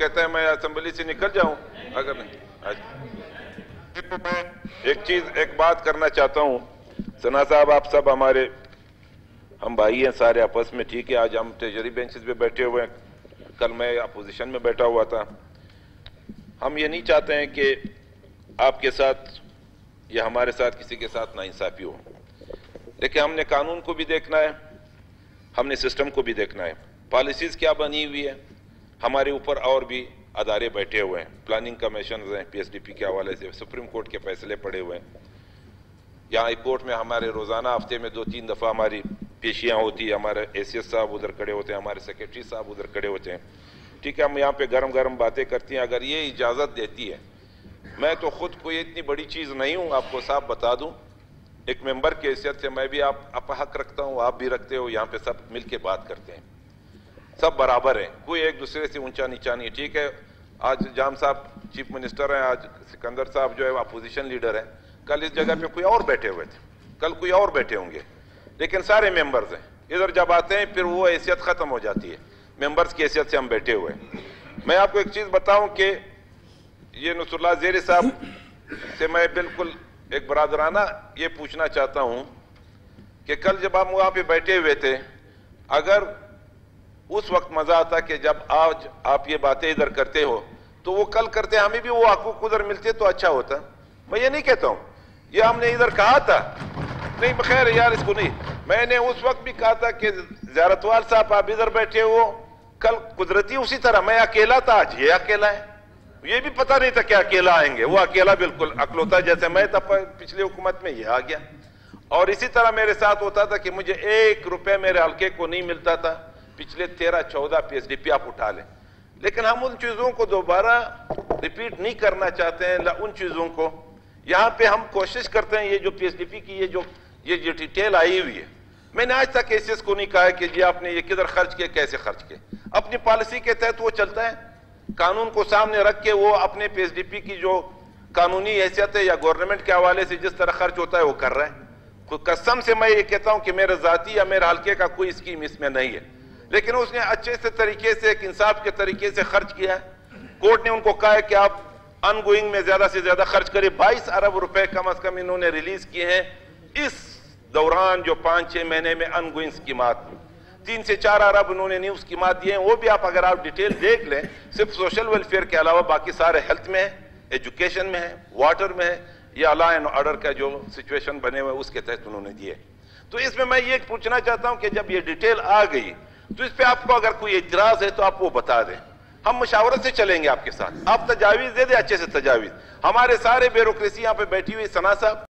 कहते हैं मैं असेंबली से निकल जाऊं, अगर नहीं तो मैं एक बात करना चाहता हूं। सना साहब, आप सब हम भाई हैं सारे आपस में, ठीक है। आज हम ट्रेजरी बेंचेस पे बैठे हुए हैं, कल मैं अपोजिशन में बैठा हुआ था। हम ये नहीं चाहते हैं कि आपके साथ या हमारे साथ किसी के साथ नाइंसाफी हो, लेकिन हमने कानून को भी देखना है, हमने सिस्टम को भी देखना है। पॉलिसीज क्या बनी हुई है, हमारे ऊपर और भी अदारे बैठे हुए हैं, प्लानिंग कमीशन हैं, पीएसडीपी के हवाले से सुप्रीम कोर्ट के फैसले पड़े हुए हैं। यहाँ हाई कोर्ट में हमारे रोजाना हफ्ते में 2-3 दफा हमारी पेशियां होती है, हमारे एसीएस साहब उधर खड़े होते हैं, हमारे सेक्रेटरी साहब उधर खड़े होते हैं, ठीक है। हम यहाँ पे गरम गरम बातें करती हैं। अगर ये इजाजत देती है, मैं तो खुद कोई इतनी बड़ी चीज नहीं हूं, आपको साफ बता दूं, एक मेंबर की हैसियत से मैं भी आप हक रखता हूं, आप भी रखते हो। यहाँ पे सब मिलके बात करते हैं, सब बराबर है, कोई एक दूसरे से ऊंचा नीचा नहीं, ठीक है। आज जाम साहब चीफ मिनिस्टर हैं, आज सिकंदर साहब जो है अपोजिशन लीडर है, कल इस जगह पे कोई और बैठे हुए थे, कल कोई और बैठे होंगे, लेकिन सारे मेंबर्स हैं। इधर जब आते हैं फिर वो हैसियत खत्म हो जाती है, मेंबर्स की हैसियत से हम बैठे हुए हैं। मैं आपको एक चीज बताऊं कि ये नुसरुल्लाह ज़ेरी साहब से मैं बिल्कुल एक बरादराना ये पूछना चाहता हूं कि कल जब हम वहां पे बैठे हुए थे, अगर उस वक्त मजा आता कि जब आज आप ये बातें इधर करते हो, तो वो कल करते हमें भी वो हकूक उधर मिलते तो अच्छा होता। मैं ये नहीं कहता हूं, ये हमने इधर कहा था, नहीं खैर यार इसको नहीं, मैंने उस वक्त भी कहा था कि ज़ियारतवाल साहब आप इधर बैठे हो, कल कुदरती उसी तरह मैं अकेला था, आज ये अकेला है। ये भी पता नहीं था कि अकेला आएंगे, वो अकेला बिल्कुल अकलौता जैसे मैं था पिछली हुकूमत में, ये आ गया। और इसी तरह मेरे साथ होता था कि मुझे 1 रुपए मेरे हल्के को नहीं मिलता था, पिछले 13-14 पीएसडीपी आप उठा लें। लेकिन हम उन चीजों को दोबारा रिपीट नहीं करना चाहते हैं, उन चीजों को यहां पे हम कोशिश करते हैं। ये जो पीएसडीपी की ये जो डिटेल आई हुई है, मैंने आज तक एसीएस को नहीं कहा है कि जी आपने ये किधर खर्च किए, कैसे खर्च किए। अपनी पॉलिसी के तहत वो चलता है, कानून को सामने रख के वो अपने पीएसडीपी की जो कानूनी हैसियत है या गवर्नमेंट के हवाले से जिस तरह खर्च होता है वो कर रहा है। कसम से मैं ये कहता हूं कि मेरे जाती या मेरे हल्के का कोई स्कीम इसमें नहीं है, लेकिन उसने अच्छे से तरीके से एक इंसाफ के तरीके से खर्च किया है। कोर्ट ने उनको कहा है कि आप अनगोइंग में ज्यादा से ज्यादा खर्च करें। 22 अरब रुपए कम अज कम इन्होंने रिलीज किए हैं इस दौरान, जो 5-6 महीने में अनगोइंग स्कीमात, 3 से 4 अरब उन्होंने न्यू स्कीमात दिए हैं। वो भी आप अगर आप डिटेल देख लें, सिर्फ सोशल वेलफेयर के अलावा बाकी सारे हेल्थ में है, एजुकेशन में है, वाटर में है, या लॉ एंड ऑर्डर का जो सिचुएशन बने हुए उसके तहत उन्होंने दिए। तो इसमें मैं ये पूछना चाहता हूं कि जब ये डिटेल आ गई तो इस पे आपको अगर कोई इतराज है तो आप वो बता दें, हम मुशावरत से चलेंगे आपके साथ। आप तजावीज दे दे, अच्छे से तजावीज। हमारे सारे ब्यूरोक्रेसी यहां पे बैठी हुई, सना साहब